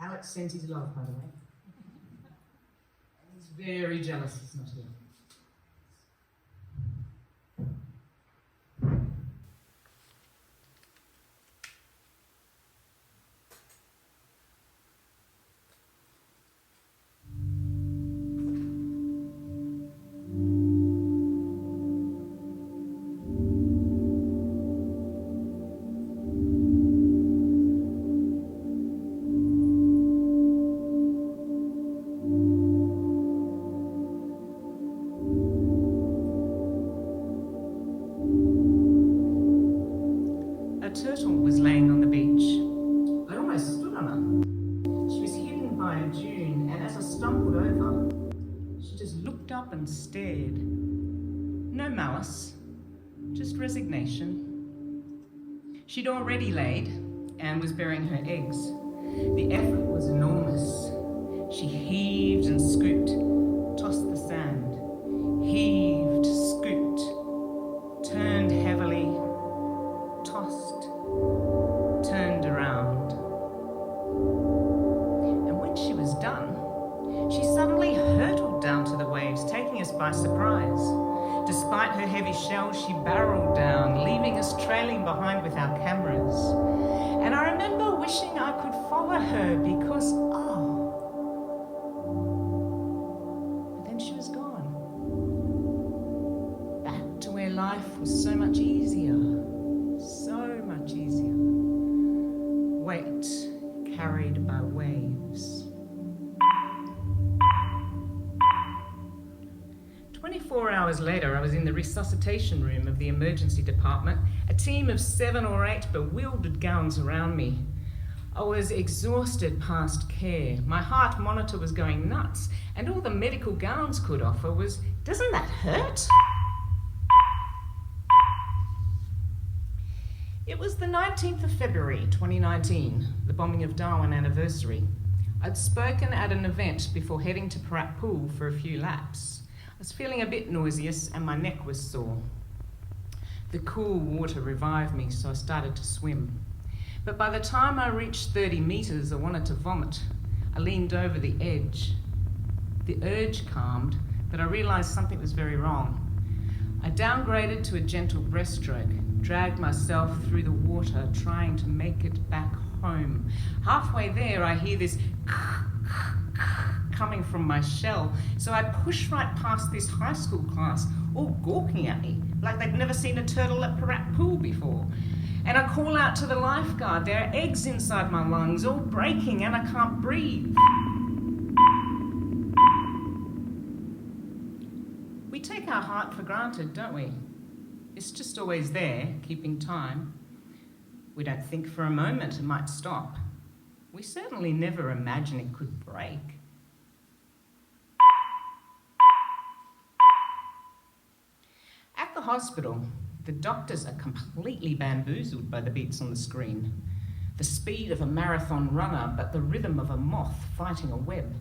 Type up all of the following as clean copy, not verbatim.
Alex sends his love, by the way. And he's very jealous he's not here. Turtle was laying on the beach. I almost stood on her. She was hidden by a dune, and as I stumbled over, She just looked up and stared. No malice, just resignation. She'd already laid and was burying her eggs. the effort was enormous. She heaved and scooped, tossed the sand, heaved, scooped, turned heavily, tossed, turned around. And when she was done, she suddenly hurtled down to the waves, taking us by surprise. Despite her heavy shell, she barreled down, leaving us trailing behind with our cameras. And I remember wishing I could follow her because, but then she was gone. Back to where life was so much easier. So much easier. Weight carried by waves. 24 hours later, I was in the resuscitation room of the emergency department, a team of 7 or 8 bewildered gowns around me. I was exhausted past care. My heart monitor was going nuts, and all the medical gowns could offer was, "Doesn't that hurt?" It was the 19th of February, 2019, the bombing of Darwin anniversary. I'd spoken at an event before heading to Parat Pool for a few laps. I was feeling a bit nauseous and my neck was sore. The cool water revived me, so I started to swim. But by the time I reached 30 meters, I wanted to vomit. I leaned over the edge. The urge calmed, but I realized something was very wrong. I downgraded to a gentle breaststroke, dragged myself through the water, trying to make it back home. Halfway there, I hear this coming from my shell, so I push right past this high school class, all gawking at me, like they'd never seen a turtle at Parat Pool before. And I call out to the lifeguard, there are eggs inside my lungs, all breaking, and I can't breathe. We take our heart for granted, don't we? It's just always there, keeping time. We don't think for a moment it might stop. We certainly never imagine it could break. At the hospital, the doctors are completely bamboozled by the beats on the screen. The speed of a marathon runner, but the rhythm of a moth fighting a web.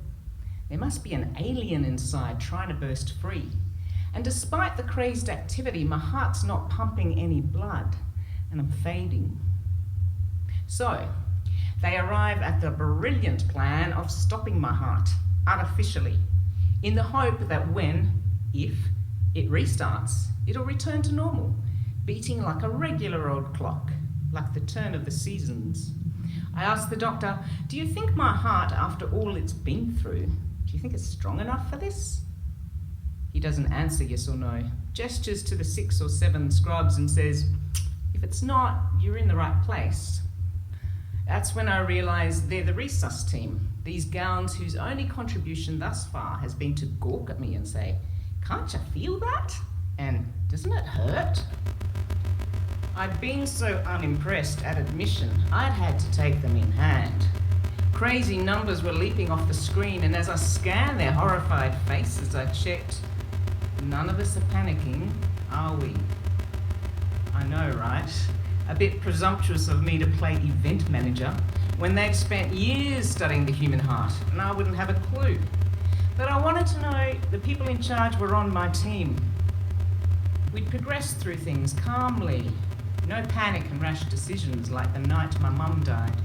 There must be an alien inside trying to burst free. And despite the crazed activity, my heart's not pumping any blood, and I'm fading. So, they arrive at the brilliant plan of stopping my heart, artificially, in the hope that if it restarts, it'll return to normal, beating like a regular old clock, like the turn of the seasons. I asked the doctor, "Do you think my heart, after all it's been through, do you think it's strong enough for this?" He doesn't answer yes or no, gestures to the 6 or 7 scrubs and says, "If it's not, you're in the right place." That's when I realised they're the resus team, these gowns whose only contribution thus far has been to gawk at me and say, "Can't you feel that? And doesn't it hurt?" I'd been so unimpressed at admission, I'd had to take them in hand. Crazy numbers were leaping off the screen, and as I scanned their horrified faces, I checked, none of us are panicking, are we? I know, right? A bit presumptuous of me to play event manager when they'd spent years studying the human heart, and I wouldn't have a clue. But I wanted to know the people in charge were on my team. We'd progressed through things calmly. No panic and rash decisions like the night my mum died.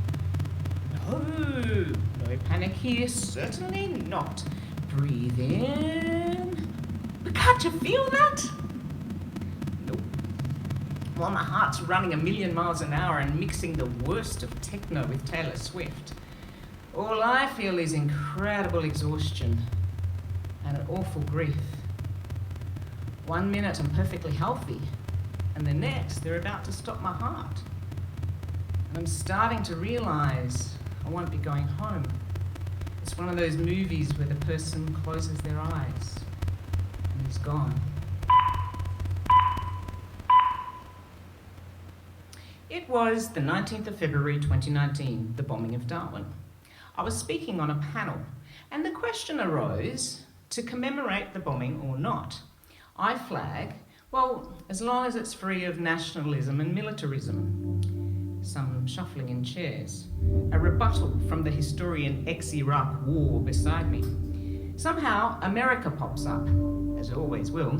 No panic here, certainly not. Breathe in. But can't you feel that? Nope. While my heart's running 1,000,000 miles an hour and mixing the worst of techno with Taylor Swift, all I feel is incredible exhaustion and an awful grief. 1 minute I'm perfectly healthy, and the next they're about to stop my heart. And I'm starting to realise I won't be going home. It's one of those movies where the person closes their eyes and he's gone. It was the 19th of February 2019, the bombing of Darwin. I was speaking on a panel, and the question arose to commemorate the bombing or not. I flag, well, as long as it's free of nationalism and militarism. Some shuffling in chairs. A rebuttal from the historian ex-Iraq war beside me. Somehow, America pops up, as it always will.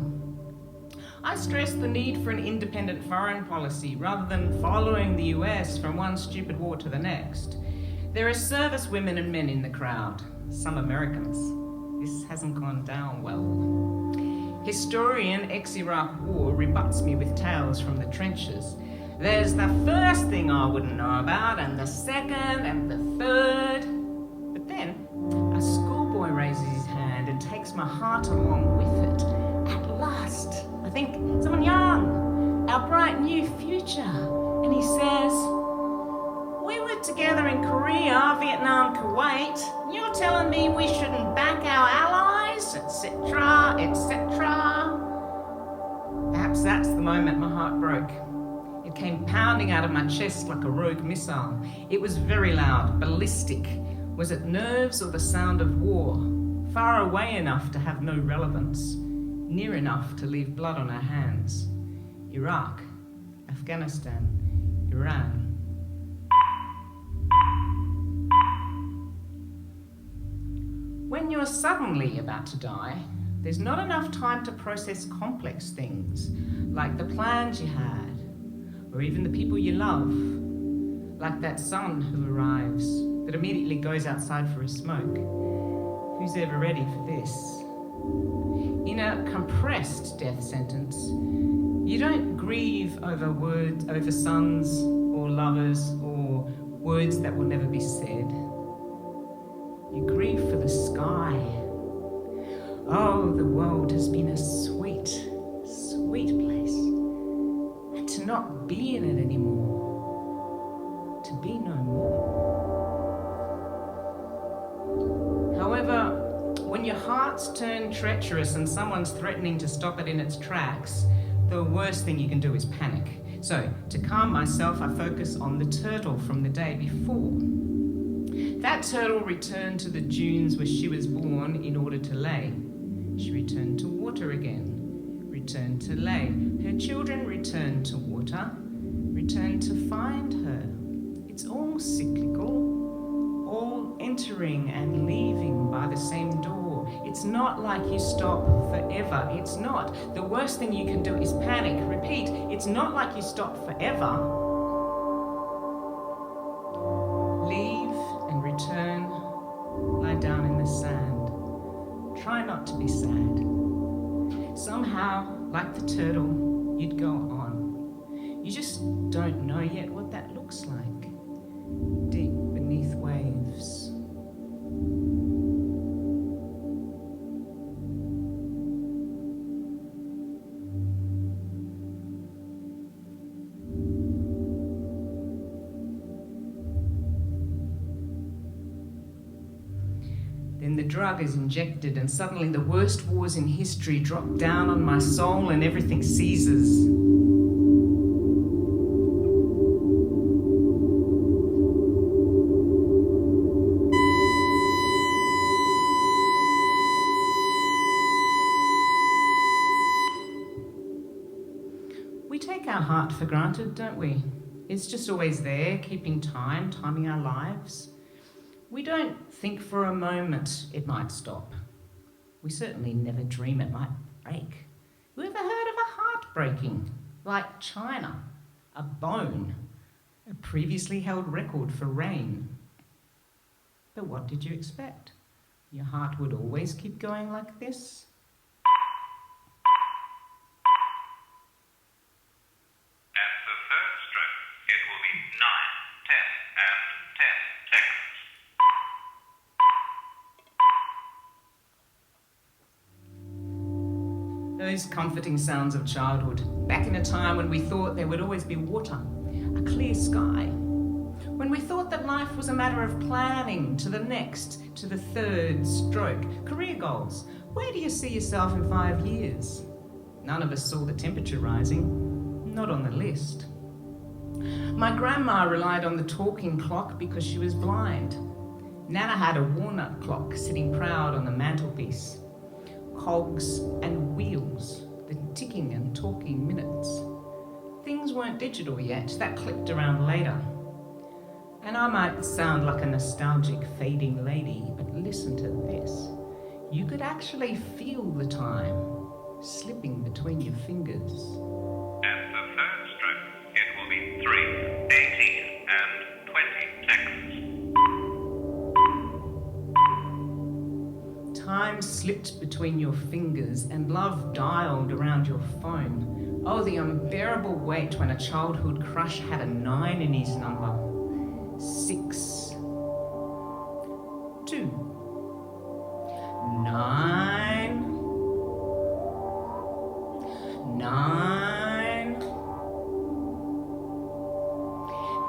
I stress the need for an independent foreign policy rather than following the US from one stupid war to the next. There are service women and men in the crowd, some Americans. This hasn't gone down well. Historian ex-Iraq war rebuts me with tales from the trenches. There's the first thing I wouldn't know about, and the second, and the third. But then, a schoolboy raises his hand and takes my heart along with it. At last, I think, someone young, our bright new future. And he says, we were together in Korea, Vietnam, Kuwait. You're telling me we shouldn't back our allies, etc., etc. Perhaps that's the moment my heart broke. It came pounding out of my chest like a rogue missile. It was very loud, ballistic. Was it nerves or the sound of war? Far away enough to have no relevance, near enough to leave blood on our hands. Iraq, Afghanistan, Iran. When you're suddenly about to die, there's not enough time to process complex things, like the plans you had, or even the people you love, like that son who arrives, that immediately goes outside for a smoke. Who's ever ready for this? In a compressed death sentence, you don't grieve over words, over sons or lovers or words that will never be said. You grieve for the sky. Oh, the world has been a sweet, sweet place. And to not be in it anymore, to be no more. However, when your heart's turned treacherous and someone's threatening to stop it in its tracks, the worst thing you can do is panic. So, to calm myself, I focus on the turtle from the day before. That turtle returned to the dunes where she was born in order to lay. She returned to water again, returned to lay. Her children returned to water, returned to find her. It's all cyclical, all entering and leaving by the same door. It's not like you stop forever. It's not. The worst thing you can do is panic. Repeat, it's not like you stop forever. Leave and return. Lie down in the sand. Try not to be sad. Somehow, like the turtle, you'd go on. You just don't know yet what that looks like. Deep beneath waves. Then the drug is injected and suddenly the worst wars in history drop down on my soul and everything seizes. We take our heart for granted, don't we? It's just always there, keeping time, timing our lives. We don't think for a moment it might stop. We certainly never dream it might break. Who ever heard of a heart breaking? Like China, a bone, a previously held record for rain. But what did you expect? Your heart would always keep going like this? At the third stroke, it will be 9, 10, and 10 seconds. Those comforting sounds of childhood, back in a time when we thought there would always be water, a clear sky, when we thought that life was a matter of planning to the next, to the third stroke, career goals. Where do you see yourself in 5 years? None of us saw the temperature rising, not on the list. My grandma relied on the talking clock because she was blind. Nana had a walnut clock sitting proud on the mantelpiece. Cogs and wheels, the ticking and talking minutes. Things weren't digital yet, that clicked around later. And I might sound like a nostalgic fading lady, but listen to this. You could actually feel the time slipping between your fingers. At the third stroke, it will be 3, 18, and 20 seconds. Time slipped between your fingers and love dialed around your phone. Oh, the unbearable wait when a childhood crush had a 9 in his number. 6, 2, 9, 9.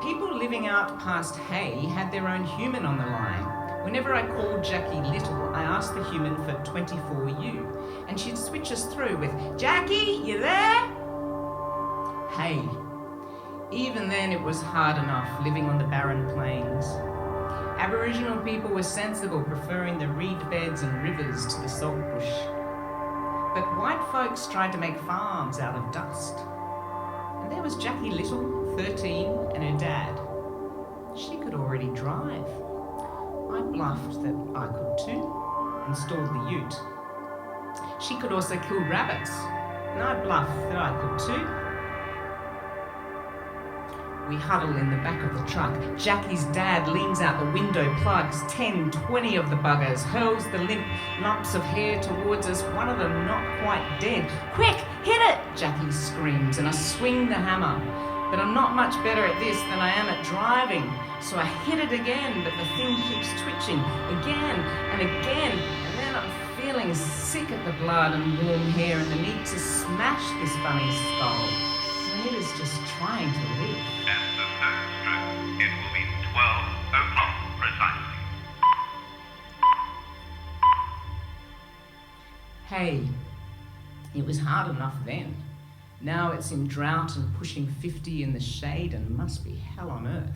People living out past Hay had their own human on the line. Whenever I called Jackie Little, I asked the human for 24U, and she'd switch us through with, "Jackie, you there?" Hey. Even then it was hard enough living on the barren plains. Aboriginal people were sensible, preferring the reed beds and rivers to the saltbush. But white folks tried to make farms out of dust. And there was Jackie Little, 13, and her dad. She could already drive. I bluffed that I could too, installed the ute. She could also kill rabbits, and I bluffed that I could too. We huddle in the back of the truck. Jackie's dad leans out the window, plugs 10, 20 of the buggers, hurls the limp lumps of hair towards us, one of them not quite dead. "Quick, hit it!" Jackie screams, and I swing the hammer. But I'm not much better at this than I am at driving. So I hit it again, but the thing keeps twitching again and again. And then I'm feeling sick at the blood and warm hair and the need to smash this bunny's skull. And it is just trying to live. At the third stroke, it will be 12 o'clock precisely. Hey, it was hard enough then. Now it's in drought and pushing 50 in the shade and must be hell on earth.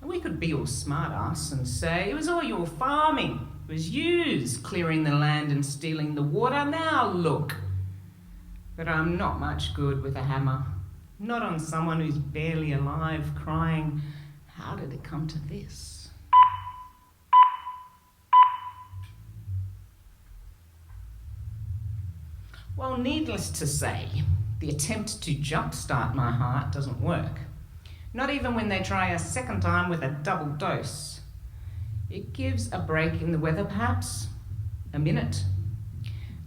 And we could be all smart-ass and say, it was all your farming. It was yous clearing the land and stealing the water. Now look. But I'm not much good with a hammer. Not on someone who's barely alive, crying, how did it come to this? Well, needless to say, the attempt to jumpstart my heart doesn't work. Not even when they try a second time with a double dose. It gives a break in the weather, perhaps, a minute.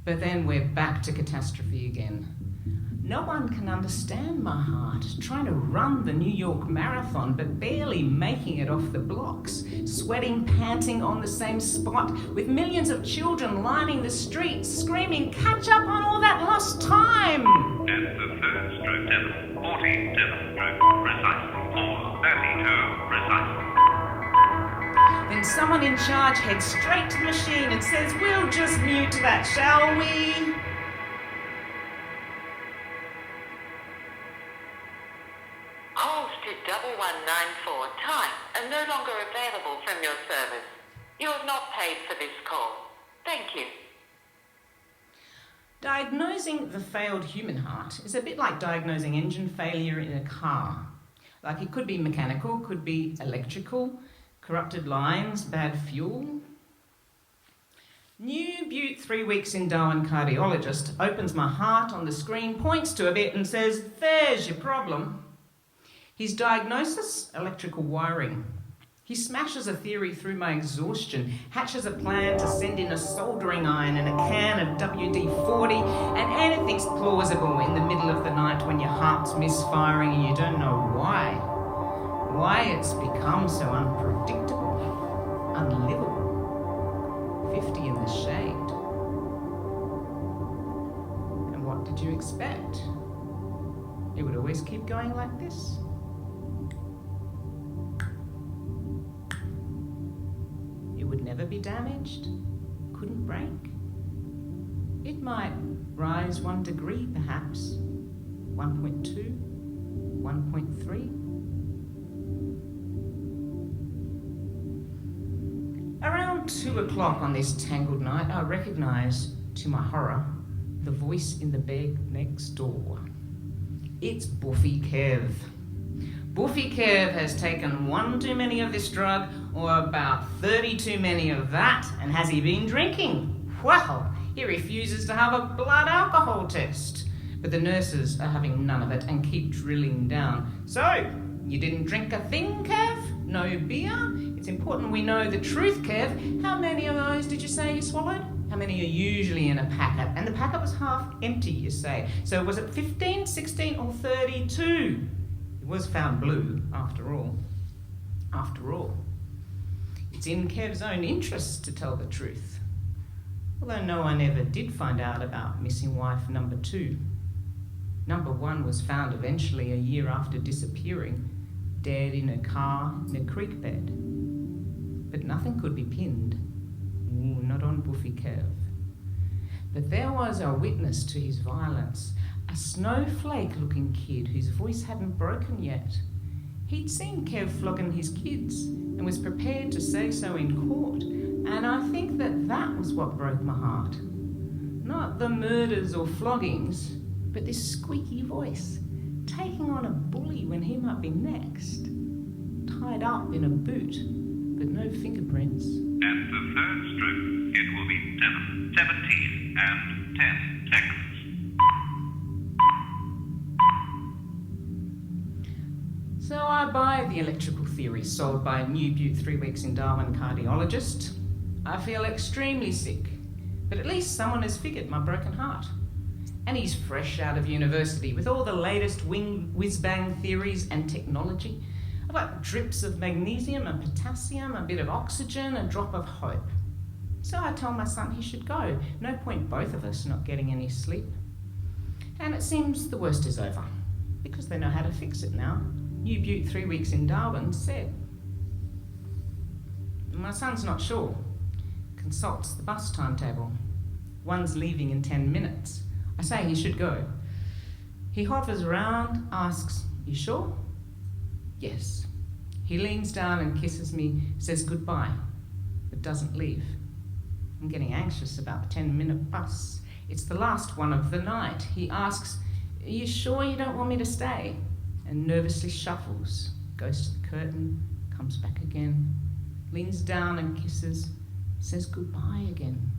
But then we're back to catastrophe again. No one can understand my heart, trying to run the New York Marathon, but barely making it off the blocks, sweating, panting on the same spot, with millions of children lining the streets, screaming, catch up on all that lost time! At the third stroke, 47 stroke precisely, 4:32 precisely. Then someone in charge heads straight to the machine and says, we'll just mute that, shall we? Calls to 1194 time are no longer available from your service. You have not paid for this call. Thank you. Diagnosing the failed human heart is a bit like diagnosing engine failure in a car. Like it could be mechanical, could be electrical, corrupted lines, bad fuel. New Butte 3 weeks in Darwin cardiologist opens my heart on the screen, points to a bit and says, there's your problem. His diagnosis, electrical wiring. He smashes a theory through my exhaustion, hatches a plan to send in a soldering iron and a can of WD-40, and anything's plausible in the middle of the night when your heart's misfiring and you don't know why. Why it's become so unpredictable, unlivable. 50 in the shade. And what did you expect? It would always keep going like this? It would never be damaged, couldn't break. It might rise 1 degree perhaps, 1.2, 1.3. Around 2 o'clock on this tangled night, I recognise, to my horror, the voice in the bed next door. It's Buffy Kev. Buffy Kev has taken 1 too many of this drug, or about 30 too many of that, and has he been drinking? Well, he refuses to have a blood alcohol test. But the nurses are having none of it and keep drilling down. So, you didn't drink a thing, Kev? No beer? It's important we know the truth, Kev. How many of those did you say you swallowed? How many are usually in a packet? And the packet was half empty, you say. So was it 15, 16 or 32? It was found blue, after all. After all. It's in Kev's own interest to tell the truth. Although no one ever did find out about missing wife number 2. Number 1 was found eventually a year after disappearing, dead in a car in a creek bed. But nothing could be pinned. Ooh, not on Buffy Kev. But there was a witness to his violence, a snowflake-looking kid whose voice hadn't broken yet. He'd seen Kev flogging his kids and was prepared to say so in court, and I think that was what broke my heart. Not the murders or floggings, but this squeaky voice, taking on a bully when he might be next. Tied up in a boot, but no fingerprints. At the third strip, it will be 7, 17, and 10 seconds. So I buy the electrical theory sold by a new Butte 3 weeks in Darwin cardiologist. I feel extremely sick, but at least someone has figured my broken heart. And he's fresh out of university with all the latest whiz-bang theories and technology. I've got drips of magnesium and potassium, a bit of oxygen, a drop of hope. So I tell my son he should go. No point both of us not getting any sleep. And it seems the worst is over, because they know how to fix it now. New Butte 3 weeks in Darwin said. My son's not sure. Consults the bus timetable. One's leaving in 10 minutes. I say he should go. He hovers around, asks, "You sure?" Yes. He leans down and kisses me, says goodbye, but doesn't leave. I'm getting anxious about the 10-minute bus. It's the last one of the night. He asks, "Are you sure you don't want me to stay?" And nervously shuffles, goes to the curtain, comes back again, leans down and kisses, says goodbye again.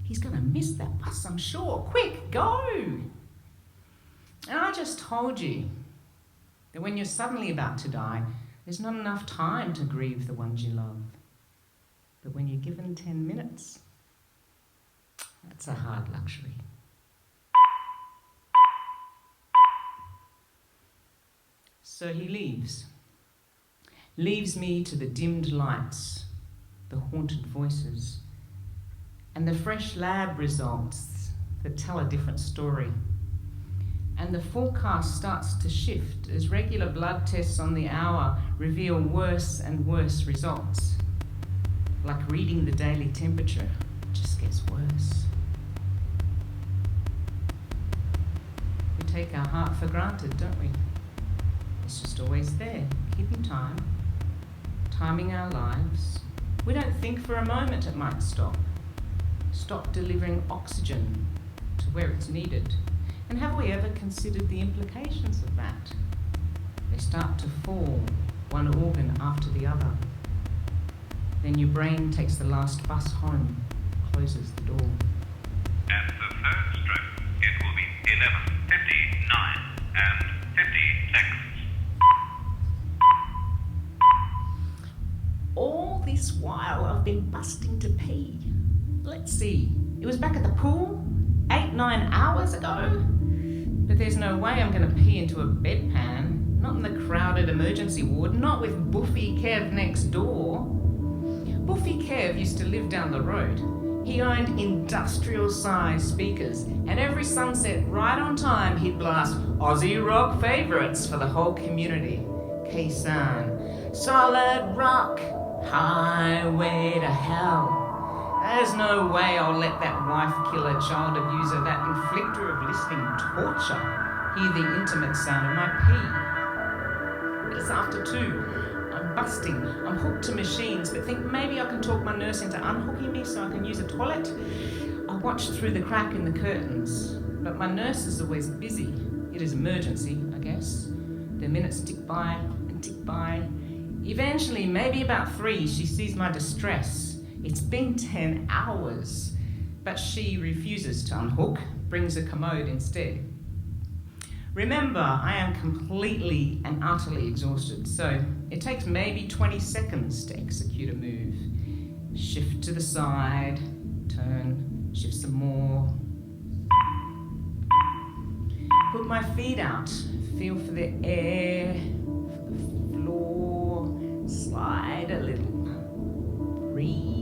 He's going to miss that bus, I'm sure. Quick, go! And I just told you that when you're suddenly about to die, there's not enough time to grieve the ones you love. But when you're given 10 minutes, that's a hard luxury. So he leaves me to the dimmed lights, the haunted voices, and the fresh lab results that tell a different story. And the forecast starts to shift as regular blood tests on the hour reveal worse and worse results. Like reading the daily temperature, it just gets worse. We take our heart for granted, don't we? It's just always there, keeping time, timing our lives. We don't think for a moment it might stop delivering oxygen to where it's needed. And have we ever considered the implications of that? They start to fall, one organ after the other. Then your brain takes the last bus home, closes the door. At the third strip, it will be 11, 59, and 50 seconds. face while I've been busting to pee. Let's see, it was back at the pool 8-9 hours ago. But there's no way I'm going to pee into a bedpan, not in the crowded emergency ward, not with Buffy Kev next door. Buffy Kev used to live down the road. He owned industrial-sized speakers, and every sunset right on time he'd blast Aussie rock favourites for the whole community. K-San, Solid Rock, Highway to Hell. There's no way I'll let that wife-killer, child abuser, that inflictor of listening torture, hear the intimate sound of my pee. But it's after 2. I'm busting. I'm hooked to machines, but think maybe I can talk my nurse into unhooking me so I can use a toilet. I watch through the crack in the curtains, but my nurse is always busy. It is emergency, I guess. The minutes tick by and tick by. Eventually, maybe about 3, she sees my distress. It's been 10 hours, but she refuses to unhook, brings a commode instead. Remember, I am completely and utterly exhausted, so it takes maybe 20 seconds to execute a move. Shift to the side, turn, shift some more. Put my feet out, feel for the air, for the floor, slide a little, breathe.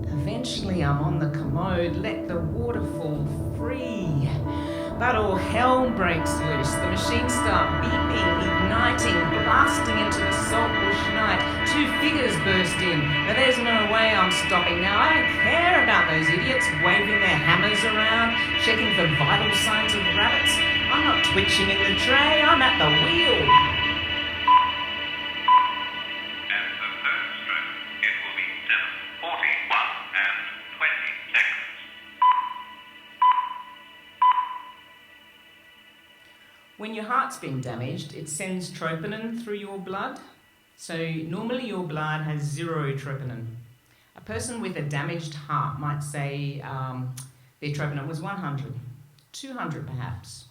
Eventually I'm on the commode, let the water fall free. But all hell breaks loose. The machines start beeping, igniting, blasting into the saltbush night. 2 figures burst in, but there's no way I'm stopping now. I don't care about those idiots waving their hammers around, checking for vital signs of rabbits. I'm not twitching in the tray, I'm at the wheel. At the third stroke, it will be 7:41 and 20 seconds. When your heart's been damaged, it sends troponin through your blood. So normally your blood has 0 troponin. A person with a damaged heart might say their troponin was 100, 200 perhaps.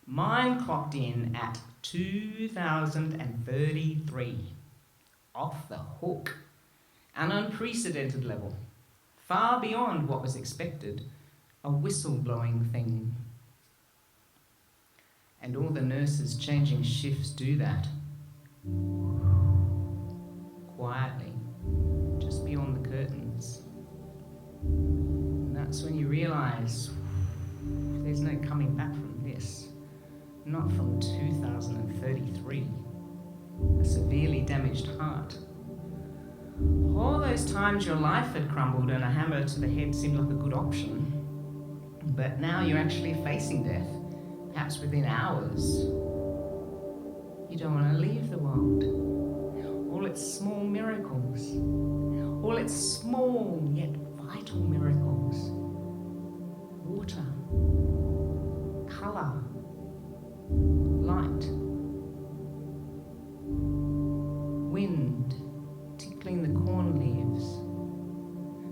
Mine clocked in at 2033. Off the hook. An unprecedented level. Far beyond what was expected. A whistle-blowing thing. And all the nurses changing shifts do that. Quietly, just beyond the curtains. And that's when you realise there's no coming back from this. Not from 2033. A severely damaged heart. All those times your life had crumbled and a hammer to the head seemed like a good option. But now you're actually facing death. Perhaps within hours. You don't want to leave the world. All its small miracles. All its small yet vital miracles. Water. Colour. Light. Wind tickling the corn leaves.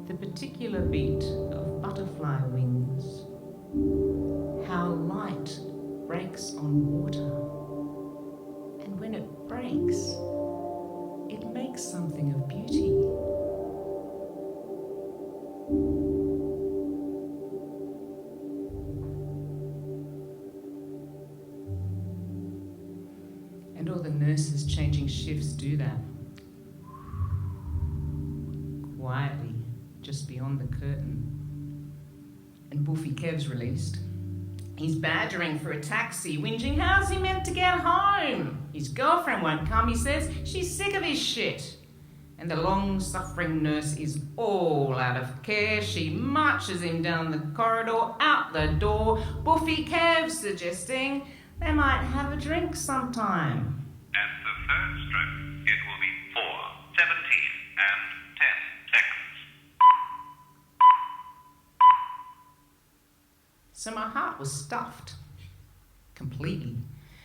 The particular beat of butterfly wings. How light breaks on water, and when it breaks, it makes something of beauty. And all the nurses changing shifts do that. Quietly, just beyond the curtain. And Buffy Kev's released. He's badgering for a taxi, whinging, how's he meant to get home? His girlfriend won't come, he says. She's sick of his shit. And the long-suffering nurse is all out of care. She marches him down the corridor, out the door. Buffy Kev suggesting they might have a drink sometime. At the third stroke, it will be 4:17 and 10 seconds. So my heart was stuffed, completely,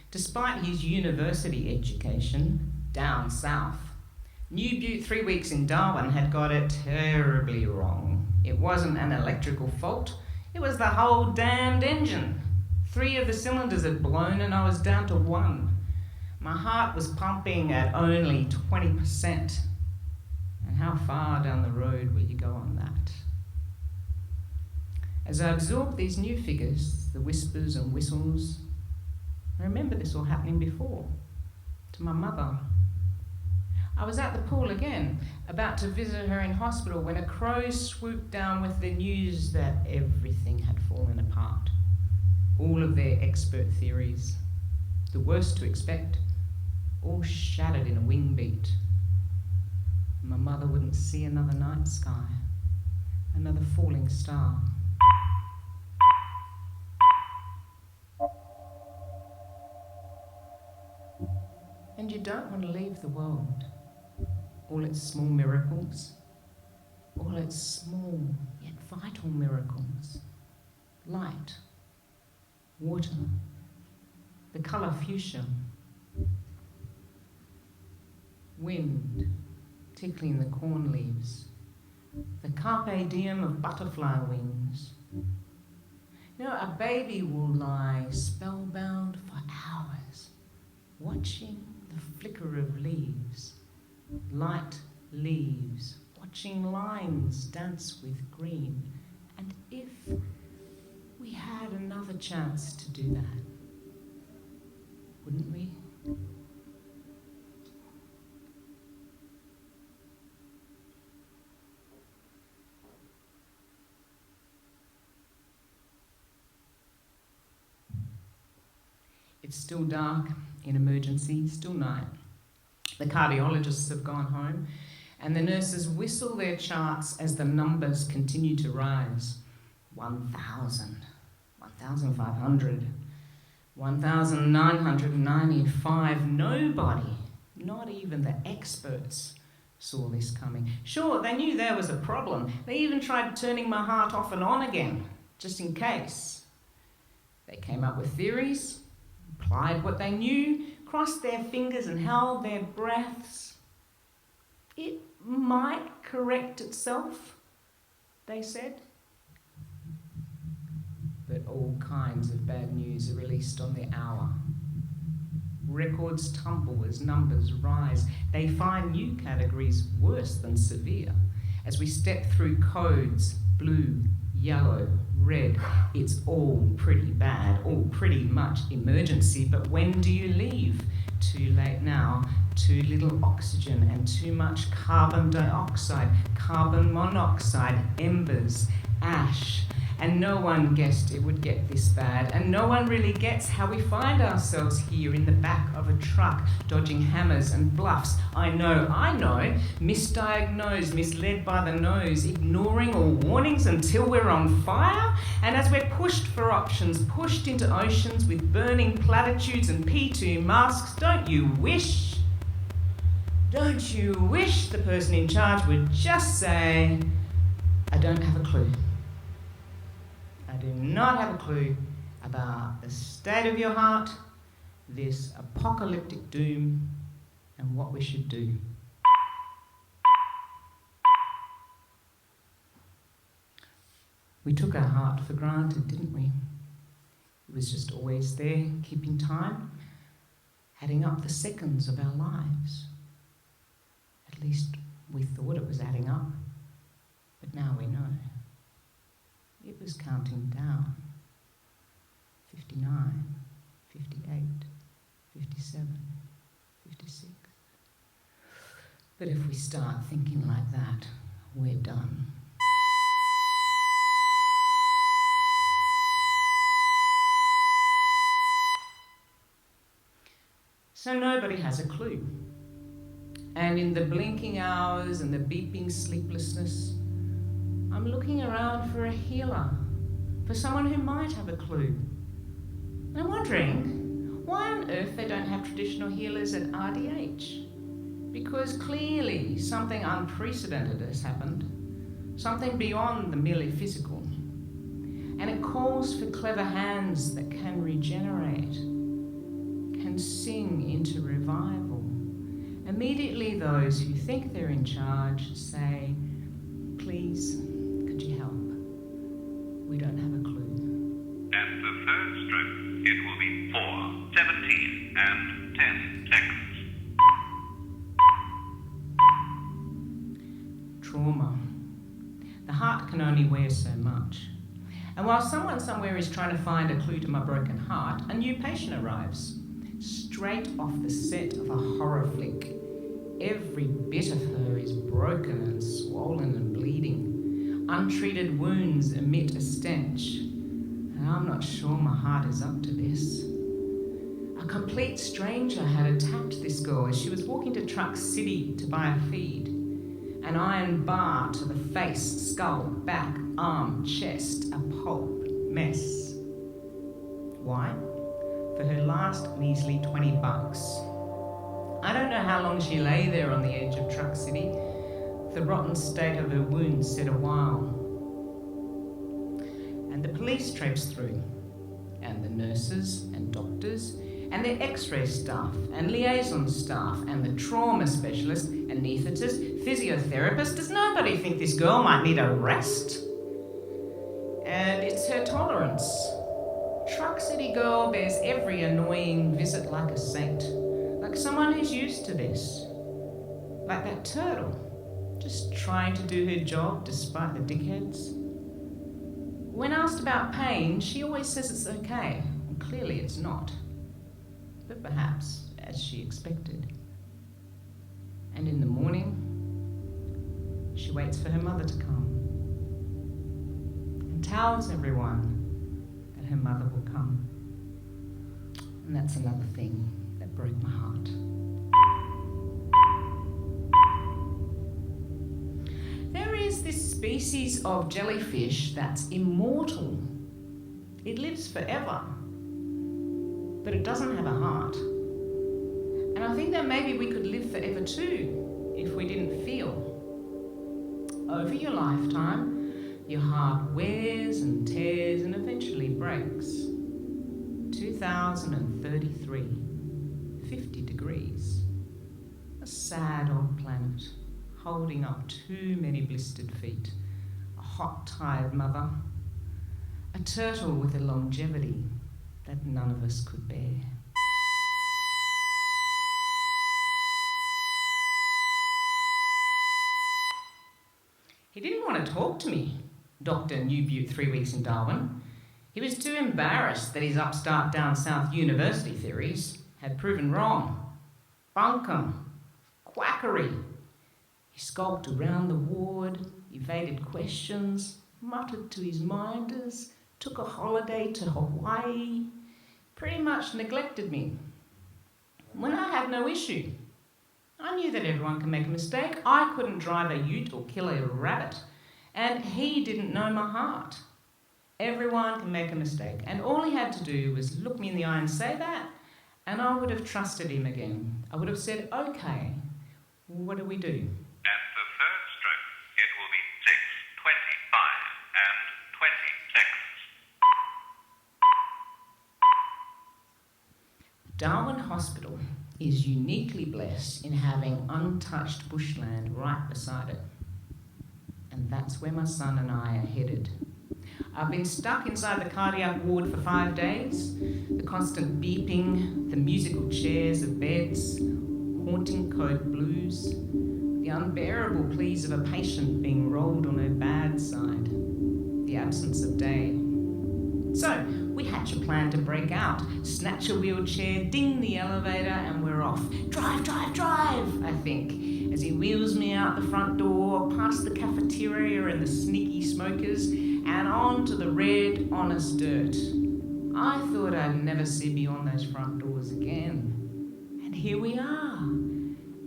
despite his university education down south. New Butte 3 weeks in Darwin had got it terribly wrong. It wasn't an electrical fault, it was the whole damned engine. 3 of the cylinders had blown and I was down to 1. My heart was pumping at only 20%. And how far down the road will you go on that? As I absorb these new figures, the whispers and whistles, I remember this all happening before, to my mother. I was at the pool again, about to visit her in hospital, when a crow swooped down with the news that everything had fallen apart. All of their expert theories, the worst to expect, all shattered in a wing beat. My mother wouldn't see another night sky, another falling star. And you don't want to leave the world, all its small miracles, all its small yet vital miracles. Light, water, the colour fuchsia, wind tickling the corn leaves, the carpe diem of butterfly wings. You know, a baby will lie spellbound for hours, watching the flicker of leaves, light leaves, watching lines dance with green. And if we had another chance to do that, wouldn't we? It's still dark in emergency, still night. The cardiologists have gone home, and the nurses whistle their charts as the numbers continue to rise. 1,000, 1,500, 1,995. Nobody, not even the experts, saw this coming. Sure, they knew there was a problem. They even tried turning my heart off and on again, just in case. They came up with theories, applied what they knew, crossed their fingers and held their breaths. It might correct itself, they said. But all kinds of bad news are released on the hour. Records tumble as numbers rise. They find new categories worse than severe. As we step through codes, blue, yellow, red, it's all pretty bad, all pretty much emergency. But when do you leave? Too late now. Too little oxygen and too much carbon dioxide, carbon monoxide, embers, ash. And no one guessed it would get this bad. And no one really gets how we find ourselves here in the back of a truck, dodging hammers and bluffs. I know, misdiagnosed, misled by the nose, ignoring all warnings until we're on fire. And as we're pushed for options, pushed into oceans with burning platitudes and P2 masks, don't you wish the person in charge would just say, I don't have a clue. I do not have a clue about the state of your heart, this apocalyptic doom, and what we should do. We took our heart for granted, didn't we? It was just always there, keeping time, adding up the seconds of our lives. At least we thought it was adding up, but now we know. It was counting down. 59, 58, 57, 56. But if we start thinking like that, we're done. So nobody has a clue. And in the blinking hours and the beeping sleeplessness, I'm looking around for a healer, for someone who might have a clue. I'm wondering why on earth they don't have traditional healers at RDH. Because clearly something unprecedented has happened, something beyond the merely physical. And it calls for clever hands that can regenerate, can sing into revival. Immediately those who think they're in charge say, please, could you help? We don't have a clue. At the third stroke, it will be 4, 17, and 10 seconds. trauma. The heart can only wear so much. And while someone somewhere is trying to find a clue to my broken heart, a new patient arrives, straight off the set of a horror flick. Every bit of her is broken and swollen and bleeding. Untreated wounds emit a stench. And I'm not sure my heart is up to this. A complete stranger had attacked this girl as she was walking to Truck City to buy a feed. An iron bar to the face, skull, back, arm, chest, a pulp mess. Why? For her last measly $20. I don't know how long she lay there on the edge of Truck City. The rotten state of her wounds said a while. And the police traipsed through, and the nurses and doctors, and their x-ray staff, and liaison staff, and the trauma specialist, anaesthetist, physiotherapist. Does nobody think this girl might need a rest? And it's her tolerance. Truck City girl bears every annoying visit like a saint, like someone who's used to this. Like that turtle, just trying to do her job despite the dickheads. When asked about pain, she always says it's okay, and clearly it's not. But perhaps as she expected. And in the morning, she waits for her mother to come and tells everyone that her mother will come. And that's another thing that broke my heart. There is this species of jellyfish that's immortal. It lives forever. But it doesn't have a heart. And I think that maybe we could live forever too, if we didn't feel. Over your lifetime, your heart wears and tears and eventually breaks. 2033, 50 degrees. A sad old planet, holding up too many blistered feet. A hot, tired mother. A turtle with a longevity that none of us could bear. He didn't want to talk to me, Dr. Newbutte 3 weeks in Darwin. He was too embarrassed that his upstart down south university theories had proven wrong. Bunkum, quackery. He skulked around the ward, evaded questions, muttered to his minders, took a holiday to Hawaii, pretty much neglected me. When I had no issue. I knew that everyone can make a mistake. I couldn't drive a ute or kill a rabbit. And he didn't know my heart. Everyone can make a mistake. And all he had to do was look me in the eye and say that, and I would have trusted him again. I would have said, okay, what do we do? At the third stroke, it will be 6:25 and 20 seconds. Darwin Hospital is uniquely blessed in having untouched bushland right beside it. And that's where my son and I are headed. I've been stuck inside the cardiac ward for 5 days. The constant beeping, the musical chairs of beds, haunting code blues, the unbearable pleas of a patient being rolled on her bad side, the absence of day. So, we hatch a plan to break out, snatch a wheelchair, ding the elevator, and we're off. Drive, drive, drive, I think, as he wheels me out the front door, past the cafeteria and the sneaky smokers, and on to the red, honest dirt. I thought I'd never see beyond those front doors again. And here we are,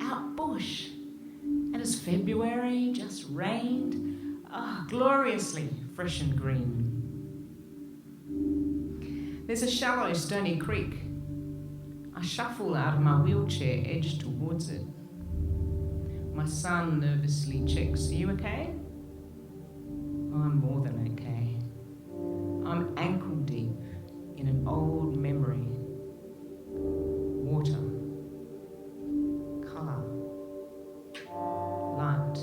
out bush. And it's February, just rained, gloriously fresh and green. There's a shallow, stony creek. I shuffle out of my wheelchair, edge towards it. My son nervously checks, "Are you okay?" I'm more than okay. I'm ankle deep in an old memory. Water. Colour. Light.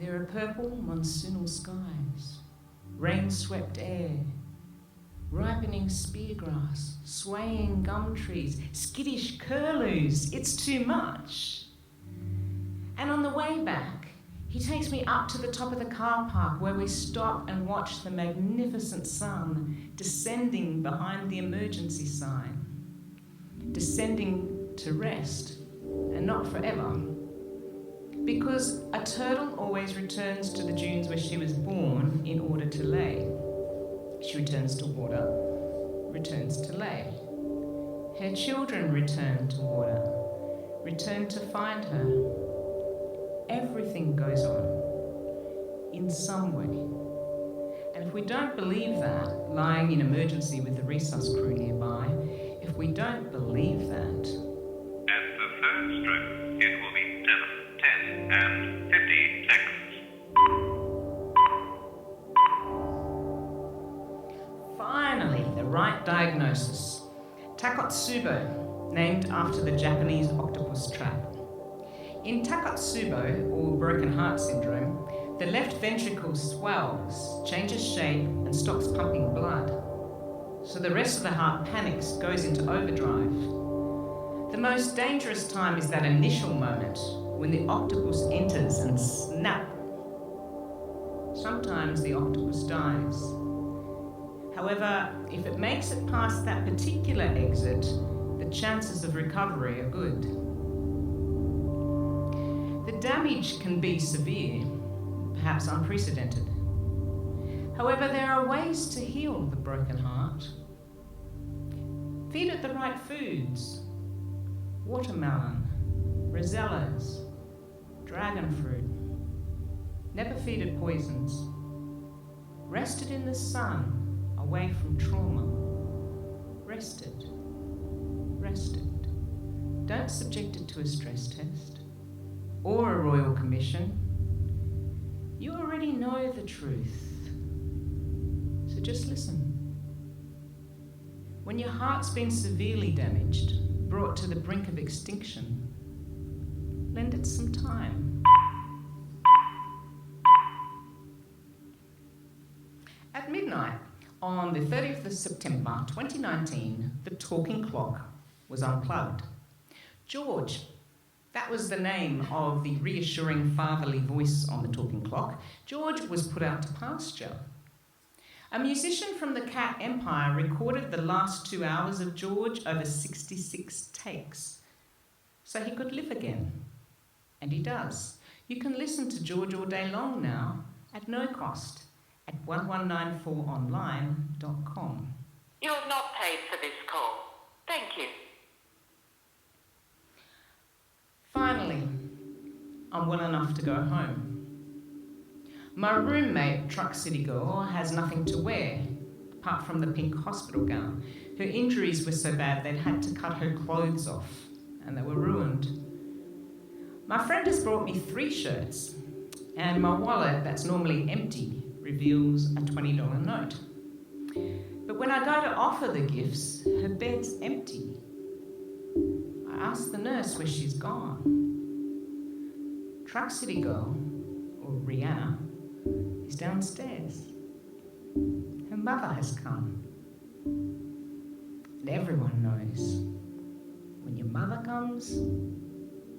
There are purple monsoonal skies, rain-swept air, ripening speargrass, swaying gum trees, skittish curlews. It's too much. And on the way back, he takes me up to the top of the car park where we stop and watch the magnificent sun descending behind the emergency sign, descending to rest, and not forever. Because a turtle always returns to the dunes where she was born in order to lay. She returns to water, returns to lay. Her children return to water, return to find her. Everything goes on in some way. And if we don't believe that, lying in emergency with the resus crew nearby, if we don't believe that, At the third stroke, it will be 7, 10, and 50 seconds. finally, the right diagnosis. Takotsubo, named after the Japanese octopus trap. In Takotsubo, or broken heart syndrome, the left ventricle swells, changes shape, and stops pumping blood. So the rest of the heart panics, goes into overdrive. The most dangerous time is that initial moment when the octopus enters and snap. Sometimes the octopus dies. However, if it makes it past that particular exit, the chances of recovery are good. The damage can be severe, perhaps unprecedented. However, there are ways to heal the broken heart. Feed it the right foods: watermelon, rosellas, dragon fruit. Never feed it poisons. Rest it in the sun, away from trauma. Rest it. Rest it. Don't subject it to a stress test or a royal commission. You already know the truth, so just listen. When your heart's been severely damaged, brought to the brink of extinction, lend it some time. At midnight, on the 30th of September 2019, the talking clock was unplugged. George, that was the name of the reassuring fatherly voice on the talking clock. George was put out to pasture. A musician from the Cat Empire recorded the last 2 hours of George over 66 takes, so he could live again. And he does. You can listen to George all day long now, at no cost, at 1194online.com. You have not paid for this call. Thank you. Finally, I'm well enough to go home. My roommate, Truck City Girl, has nothing to wear, apart from the pink hospital gown. Her injuries were so bad they'd had to cut her clothes off, and they were ruined. My friend has brought me 3 shirts, and my wallet, that's normally empty, reveals a $20 note. But when I go to offer the gifts, her bed's empty. I ask the nurse where she's gone. Truck City Girl, or Rihanna, is downstairs. Her mother has come. And everyone knows, when your mother comes,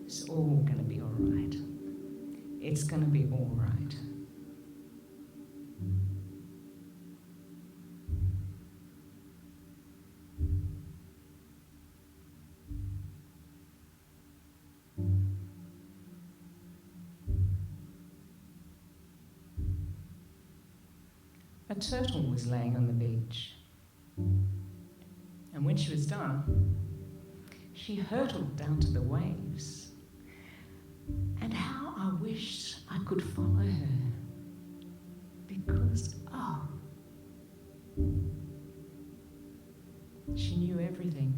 it's all going to be all right. It's going to be all right. A turtle was laying on the beach, and when she was done, she hurtled down to the waves. And how I wished I could follow her, because, she knew everything.